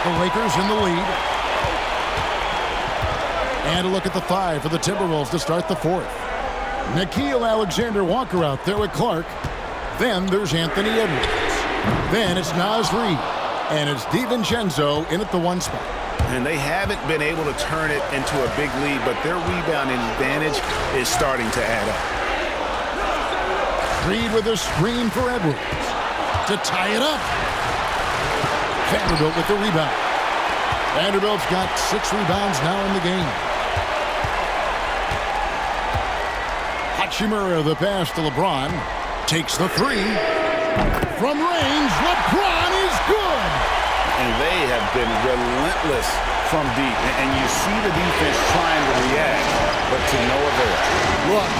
The Lakers in the lead. And a look at the 5 for the Timberwolves to start the 4th. Nickeil Alexander-Walker out there with Clark. Then there's Anthony Edwards. Then it's Naz Reid. And it's DiVincenzo in at the 1 spot. And they haven't been able to turn it into a big lead, but their rebounding advantage is starting to add up. Reid with a screen for Edwards to tie it up. Vanderbilt with the rebound. Vanderbilt's got 6 rebounds now in the game. Hachimura, the pass to LeBron. Takes the 3. From range, LeBron is good. And they have been relentless from deep. And you see the defense trying to react, but to no avail. Look,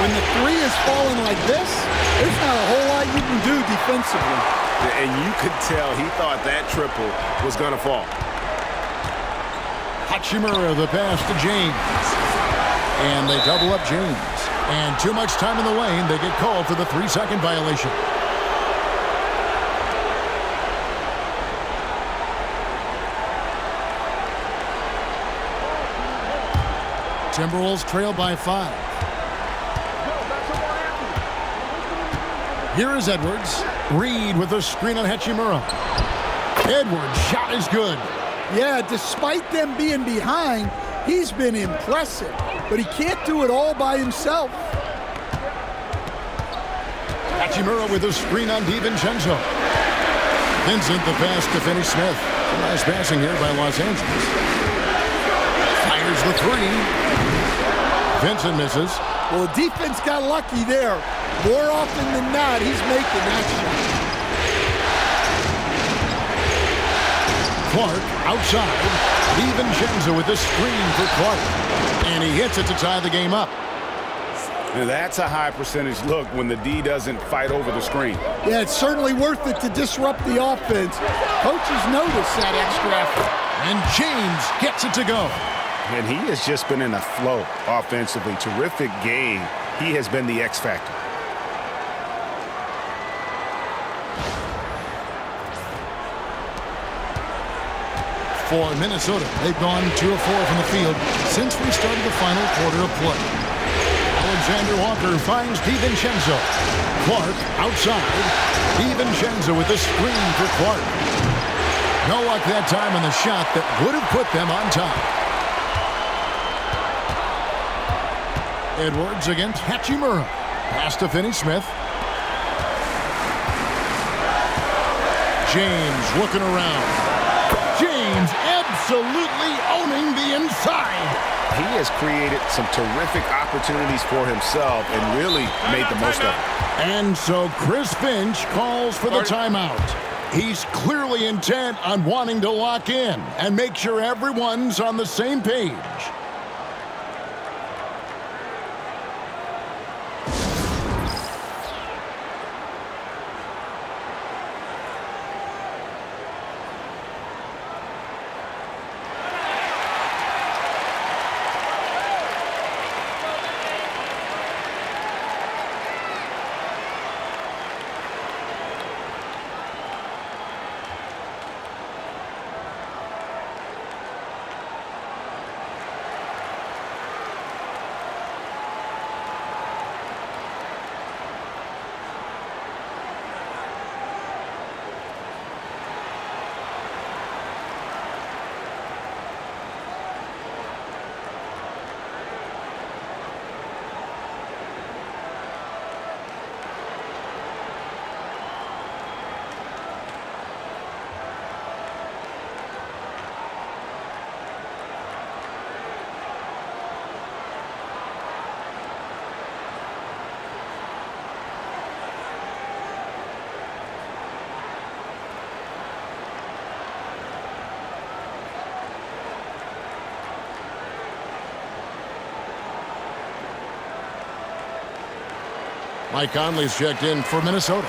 when the 3 is falling like this, there's not a whole lot you can do defensively. And you could tell he thought that triple was going to fall. Hachimura, the pass to James. And they double up James. And too much time in the lane. They get called for the 3-second violation. Timberwolves trail by 5. Here is Edwards. Reid with a screen on Hachimura. Edwards' shot is good. Yeah, despite them being behind, he's been impressive. But he can't do it all by himself. Hachimura with a screen on DiVincenzo. Vincent the pass to Finney Smith. Nice passing here by Los Angeles. Fires the 3. Vincent misses. Well, the defense got lucky there. More often than not, he's making that shot. Clark outside. DiVincenzo with the screen for Clark. And he hits it to tie the game up. Now that's a high percentage look when the D doesn't fight over the screen. Yeah, it's certainly worth it to disrupt the offense. Coaches notice that extra effort. And James gets it to go. And he has just been in a flow offensively. Terrific game. He has been the X factor. For Minnesota, they've gone 2 of 4 from the field since we started the final quarter of play. Alexander-Walker finds DiVincenzo. Clark outside. DiVincenzo with the screen for Clark. No luck that time on the shot that would have put them on top. Edwards against Hachimura. Pass to Finney Smith. James looking around. James absolutely owning the inside. He has created some terrific opportunities for himself and really made the most of it. And so Chris Finch calls for the timeout. He's clearly intent on wanting to lock in and make sure everyone's on the same page. Mike Conley's checked in for Minnesota.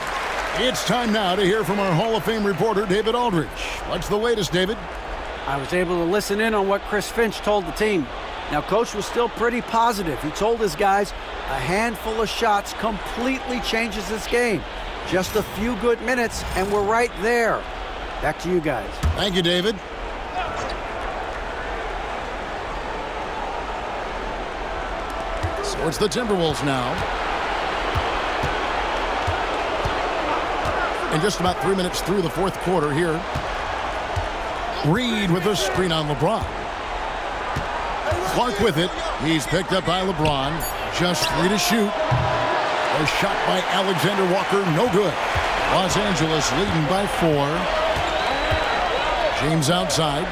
It's time now to hear from our Hall of Fame reporter, David Aldridge. What's the latest, David? I was able to listen in on what Chris Finch told the team. Now, Coach was still pretty positive. He told his guys a handful of shots completely changes this game. Just a few good minutes, and we're right there. Back to you guys. Thank you, David. Towards the Timberwolves now. And just about 3 minutes through the fourth quarter here. Reed with a screen on LeBron. Clark with it. He's picked up by LeBron. Just 3 to shoot. A shot by Alexander Walker, no good. Los Angeles leading by 4. James outside.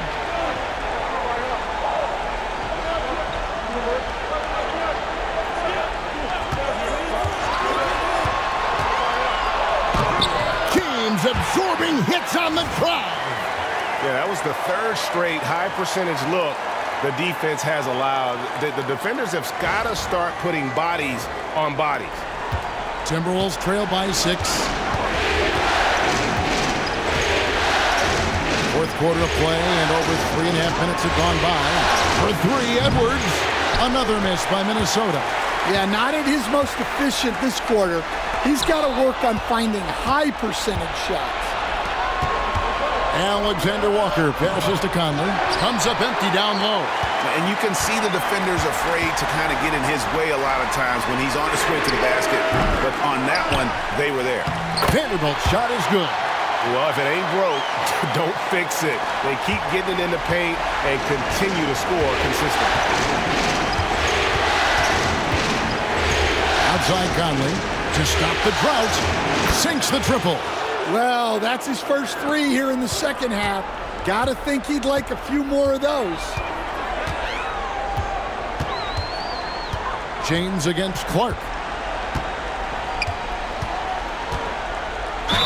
James absorbing hits on the drive. Yeah, that was the third straight high percentage look the defense has allowed. The defenders have got to start putting bodies on bodies. Timberwolves trail by 6. Fourth quarter of play, and over 3.5 minutes have gone by. For 3, Edwards. Another miss by Minnesota. Yeah, not at his most efficient this quarter. He's got to work on finding high percentage shots. Alexander Walker passes to Conley. Comes up empty down low. And you can see the defenders afraid to kind of get in his way a lot of times when he's on his way to the basket. But on that one, they were there. Vanderbilt's shot is good. Well, if it ain't broke, don't fix it. They keep getting it in the paint and continue to score consistently. Outside Conley to stop the drought. Sinks the triple. Well, that's his first 3 here in the second half. Gotta think he'd like a few more of those. James against Clark.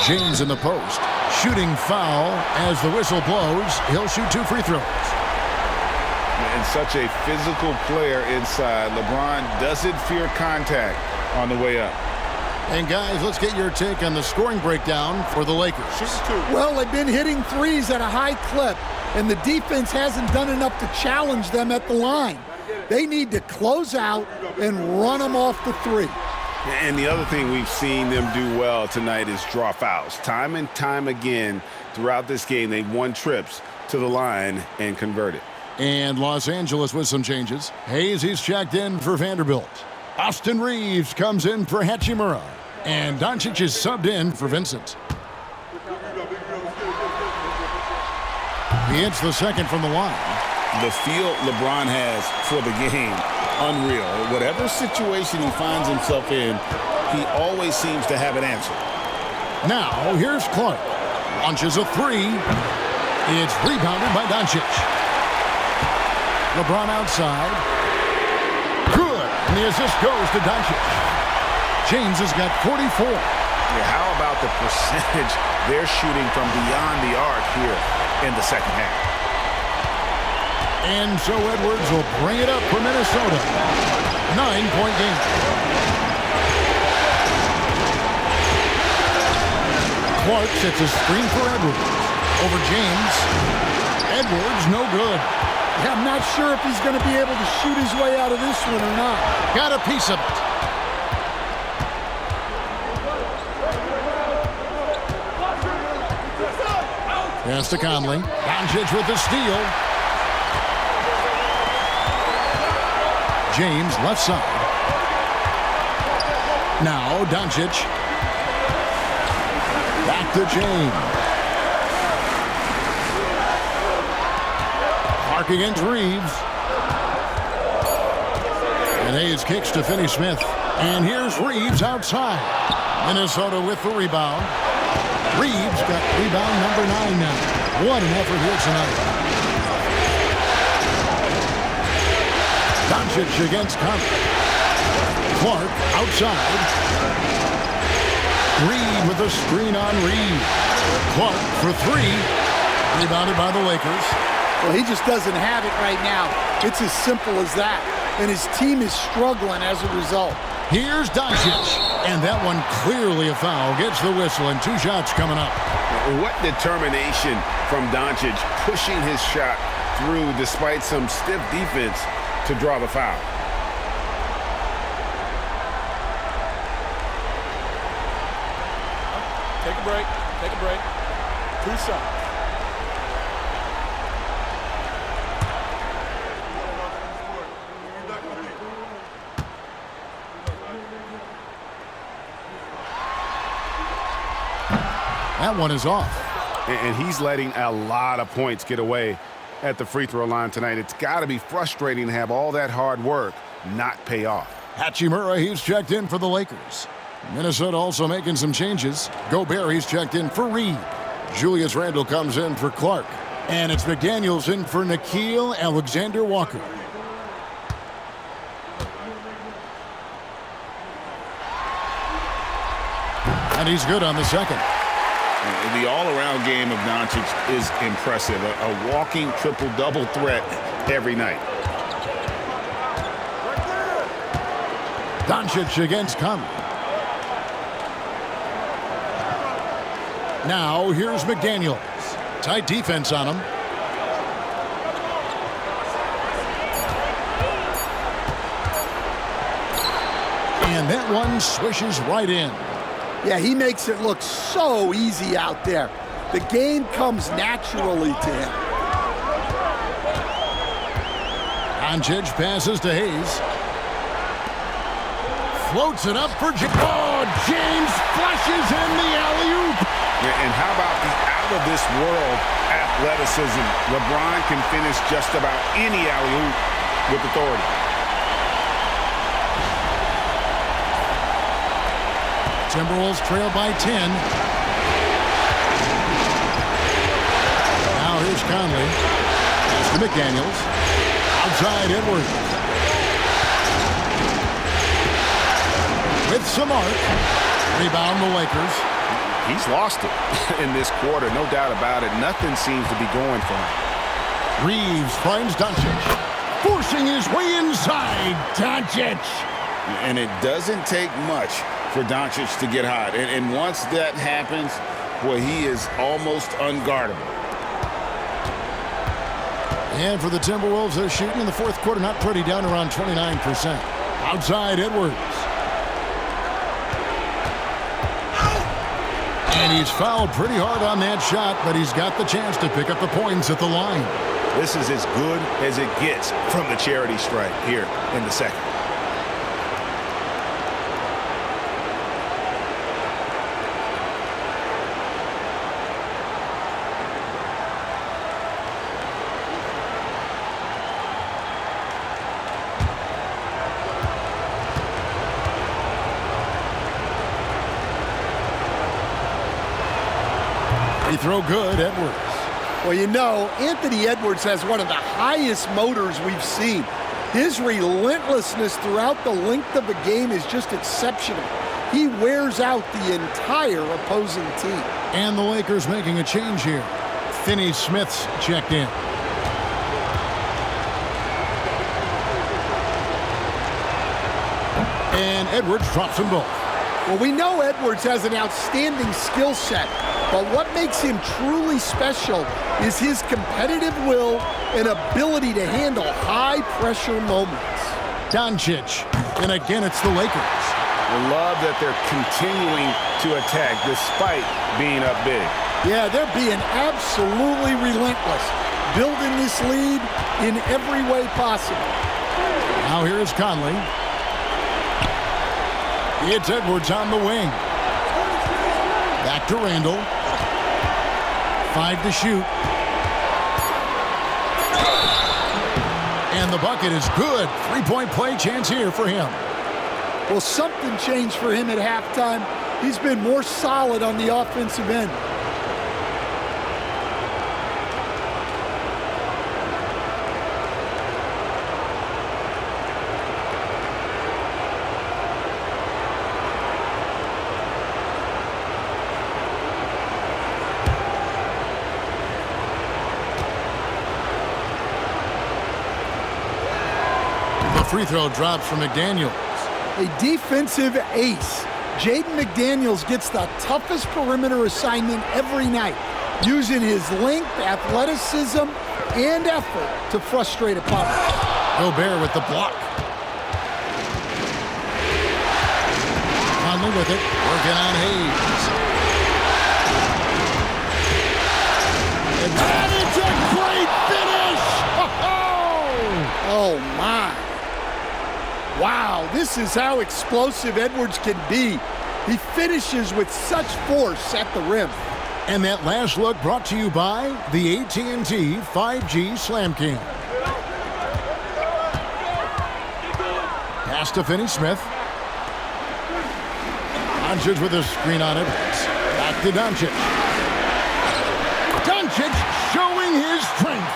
James in the post. Shooting foul as the whistle blows. He'll shoot 2 free throws. And such a physical player inside. LeBron doesn't fear contact on the way up. And guys, let's get your take on the scoring breakdown for the Lakers. Well, they've been hitting threes at a high clip, and the defense hasn't done enough to challenge them at the line. They need to close out and run them off the 3. And the other thing we've seen them do well tonight is draw fouls. Time and time again throughout this game, they've won trips to the line and converted. And Los Angeles with some changes. Hayes, he's checked in for Vanderbilt. Austin Reeves comes in for Hachimura. And Doncic is subbed in for Vincent. He hits the second from the line. The feel LeBron has for the game, unreal. Whatever situation he finds himself in, he always seems to have an answer. Now, here's Clark. Launches a 3. It's rebounded by Doncic. LeBron outside. Good. And the assist goes to Doncic. James has got 44. Yeah, how about the percentage they're shooting from beyond the arc here in the second half? And so Edwards will bring it up for Minnesota. 9-point game. Clark sets a screen for Edwards. Over James. Edwards, no good. Yeah, I'm not sure if he's going to be able to shoot his way out of this one or not. Got a piece of it. Pass to Conley. Doncic with the steal. James left side. Now Doncic. Back to James. Clark against Reeves. And Hayes kicks to Finney-Smith. And here's Reeves outside. Minnesota with the rebound. Reeves got rebound number 9 now. What an effort here tonight. Doncic against Conley. Clark outside. Reed with a screen on Reed. Clark for 3. Rebounded by the Lakers. Well, he just doesn't have it right now. It's as simple as that. And his team is struggling as a result. Here's Doncic. And that one clearly a foul. Gets the whistle and 2 shots coming up. What determination from Doncic pushing his shot through despite some stiff defense to draw the foul. Take a break. Take a break. 2 shots. That one is off. And he's letting a lot of points get away at the free throw line tonight. It's got to be frustrating to have all that hard work not pay off. Hachimura, he's checked in for the Lakers. Minnesota also making some changes. Gobert, he's checked in for Reed. Julius Randle comes in for Clark. And it's McDaniels in for Nickeil Alexander-Walker. And he's good on the second. The all-around game of Doncic is impressive. A walking triple-double threat every night. Doncic against Conley. Now here's McDaniels. Tight defense on him. And that one swishes right in. Yeah, he makes it look so easy out there. The game comes naturally to him. Doncic passes to Hayes. Floats it up for James. Oh, James flushes in the alley-oop. And how about the out-of-this-world athleticism? LeBron can finish just about any alley-oop with authority. Timberwolves trail by 10. Now here's Conley. Pass to McDaniels. Outside Edwards. With some arc. Rebound the Lakers. He's lost it in this quarter, no doubt about it. Nothing seems to be going for him. Reeves finds Doncic. Forcing his way inside. Doncic. And it doesn't take much for Doncic to get hot. And once that happens, well, he is almost unguardable. And for the Timberwolves, they're shooting in the fourth quarter, not pretty, down around 29%. Outside Edwards. And he's fouled pretty hard on that shot, but he's got the chance to pick up the points at the line. This is as good as it gets from the charity stripe here in the second. Free throw good, Edwards. Well, you know, Anthony Edwards has one of the highest motors we've seen. His relentlessness throughout the length of the game is just exceptional. He wears out the entire opposing team. And the Lakers making a change here. Finney-Smith's checked in. And Edwards drops them both. Well, we know Edwards has an outstanding skill set, but what makes him truly special is his competitive will and ability to handle high-pressure moments. Doncic, and again it's the Lakers. I love that they're continuing to attack despite being up big. Yeah, they're being absolutely relentless, building this lead in every way possible. Now here's Conley. It's Edwards on the wing. Back to Randle. 5 to shoot. And the bucket is good. Three-point play chance here for him. Well, something changed for him at halftime. He's been more solid on the offensive end. Free throw drops from McDaniels. A defensive ace. Jaden McDaniels gets the toughest perimeter assignment every night, using his length, athleticism, and effort to frustrate opponents. Gobert with the block. Conley with it, working on Hayes. And it's a great finish! Oh, my. Wow, this is how explosive Edwards can be. He finishes with such force at the rim. And that last look brought to you by the AT&T 5G Slam Cam. Pass to Finney-Smith. Doncic with a screen on it. Back to Doncic. Doncic showing his strength.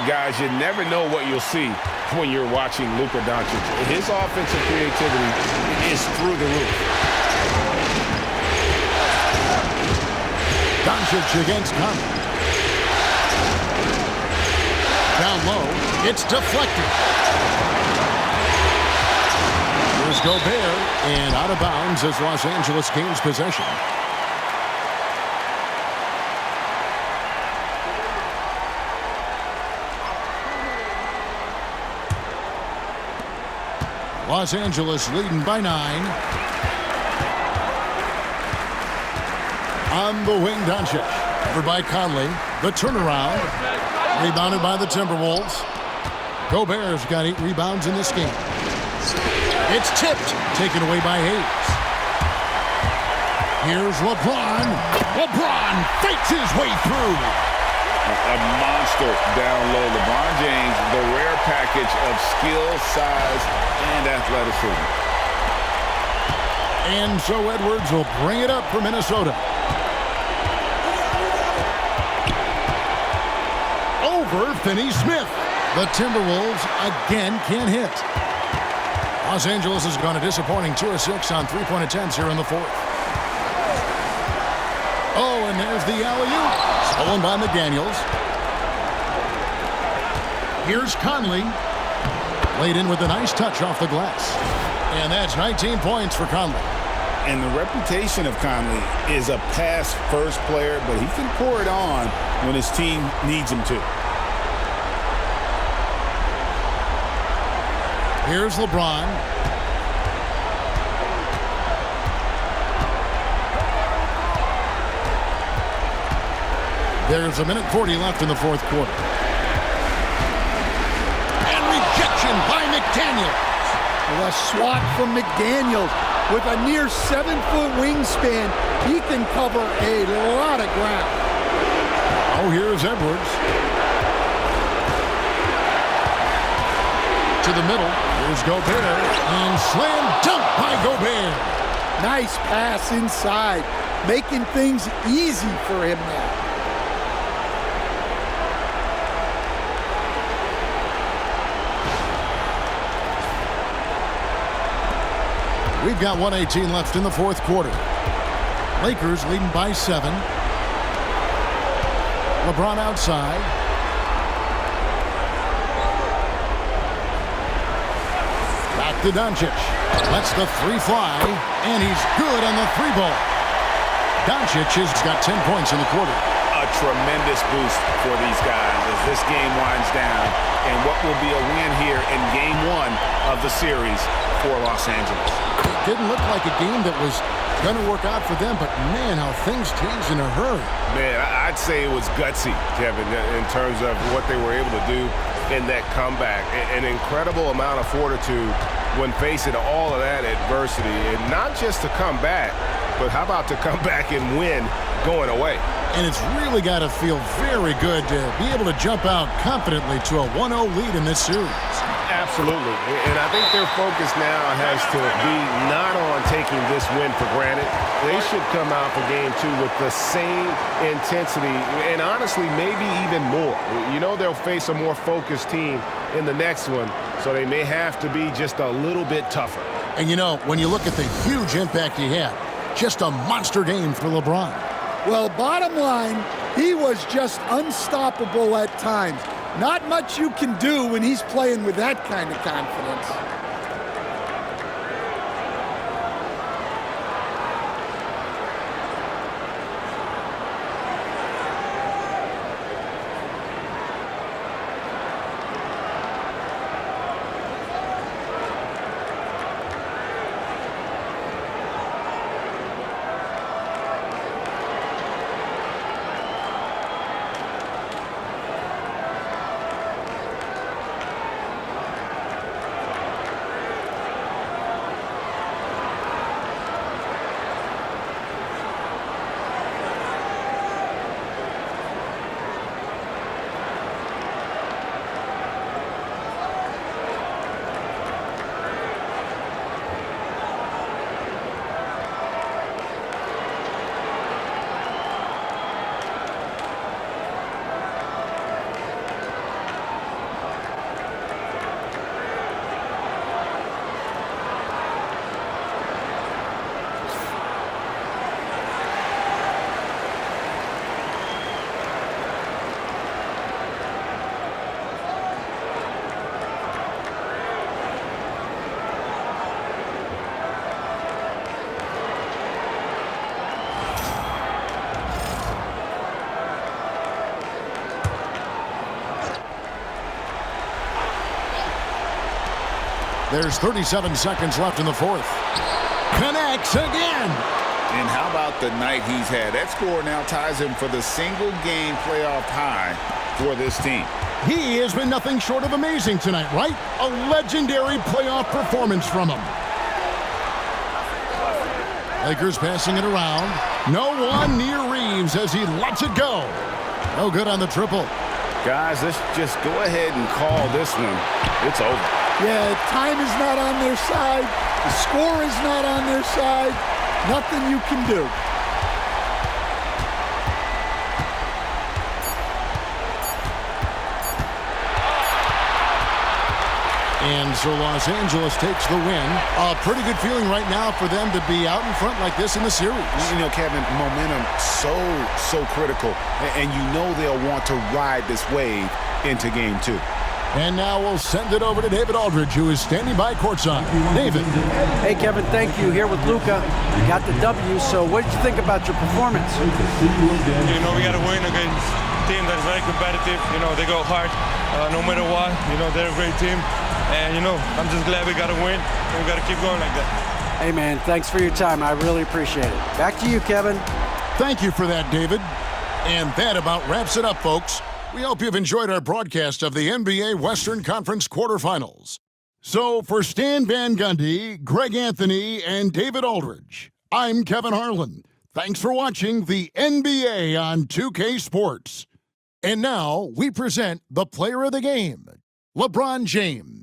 Guys, you never know what you'll see when you're watching Luka Doncic. His offensive creativity is through the roof. Doncic against Conley. Down low. It's deflected. Here's Gobert, and out of bounds as Los Angeles gains possession. Los Angeles leading by 9. On the wing, Doncic. Over by Conley. The turnaround. Rebounded by the Timberwolves. Gobert's got 8 rebounds in this game. It's tipped. Taken away by Hayes. Here's LeBron. LeBron fights his way through. A monster down low. LeBron James, the rare package of skill, size, and athleticism. And so Edwards will bring it up for Minnesota. Over Finney-Smith. The Timberwolves again can't hit. Los Angeles has gone a disappointing 2 of 6 on three-point attempts here in the 4th. Oh, and there's the alley-oop. Stolen by McDaniels. Here's Conley. Laid in with a nice touch off the glass. And that's 19 points for Conley. And the reputation of Conley is a pass-first player, but he can pour it on when his team needs him to. Here's LeBron. There's a minute 40 left in the 4th quarter. And rejection by McDaniels. A swat from McDaniels. With a near 7-foot wingspan, he can cover a lot of ground. Oh, here's Edwards. To the middle. Here's Gobert. And slam dunk by Gobert. Nice pass inside, making things easy for him now. We've got 1:18 left in the 4th quarter. Lakers leading by 7. LeBron outside. Back to Doncic. Lets the 3 fly, and he's good on the 3 ball. Doncic has got 10 points in the quarter. A tremendous boost for these guys as this game winds down, and what will be a win here in Game 1 of the series for Los Angeles. It didn't look like a game that was going to work out for them, but man, how things changed in a hurry. Man, I'd say it was gutsy, Kevin, in terms of what they were able to do in that comeback. An incredible amount of fortitude when facing all of that adversity. And not just to come back, but how about to come back and win going away? And it's really got to feel very good to be able to jump out confidently to a 1-0 lead in this series. Absolutely. And I think their focus now has to be not on taking this win for granted. They should come out for Game 2 with the same intensity and honestly maybe even more. You know they'll face a more focused team in the next one, so they may have to be just a little bit tougher. And you know, when you look at the huge impact he had, just a monster game for LeBron. Well, bottom line, he was just unstoppable at times. Not much you can do when he's playing with that kind of confidence. There's 37 seconds left in the fourth. Connects again. And how about the night he's had? That score now ties him for the single-game playoff high for this team. He has been nothing short of amazing tonight, right? A legendary playoff performance from him. Lakers passing it around. No one near Reeves as he lets it go. No good on the triple. Guys, let's just go ahead and call this one. It's over. Yeah, time is not on their side. The score is not on their side. Nothing you can do. And so Los Angeles takes the win. A pretty good feeling right now for them to be out in front like this in the series. You know, Kevin, momentum so critical. And you know they'll want to ride this wave into game 2. And now we'll send it over to David Aldridge, who is standing by courtside. David. Hey, Kevin, thank you. Here with Luka. You got the W, so what did you think about your performance? You know, we got to win against a team that is very competitive. You know, they go hard no matter what. You know, they're a great team. And, you know, I'm just glad we got to win, and we got to keep going like that. Hey, man, thanks for your time. I really appreciate it. Back to you, Kevin. Thank you for that, David. And that about wraps it up, folks. We hope you've enjoyed our broadcast of the NBA Western Conference quarterfinals. So for Stan Van Gundy, Greg Anthony, and David Aldridge, I'm Kevin Harlan. Thanks for watching the NBA on 2K Sports. And now we present the player of the game, LeBron James.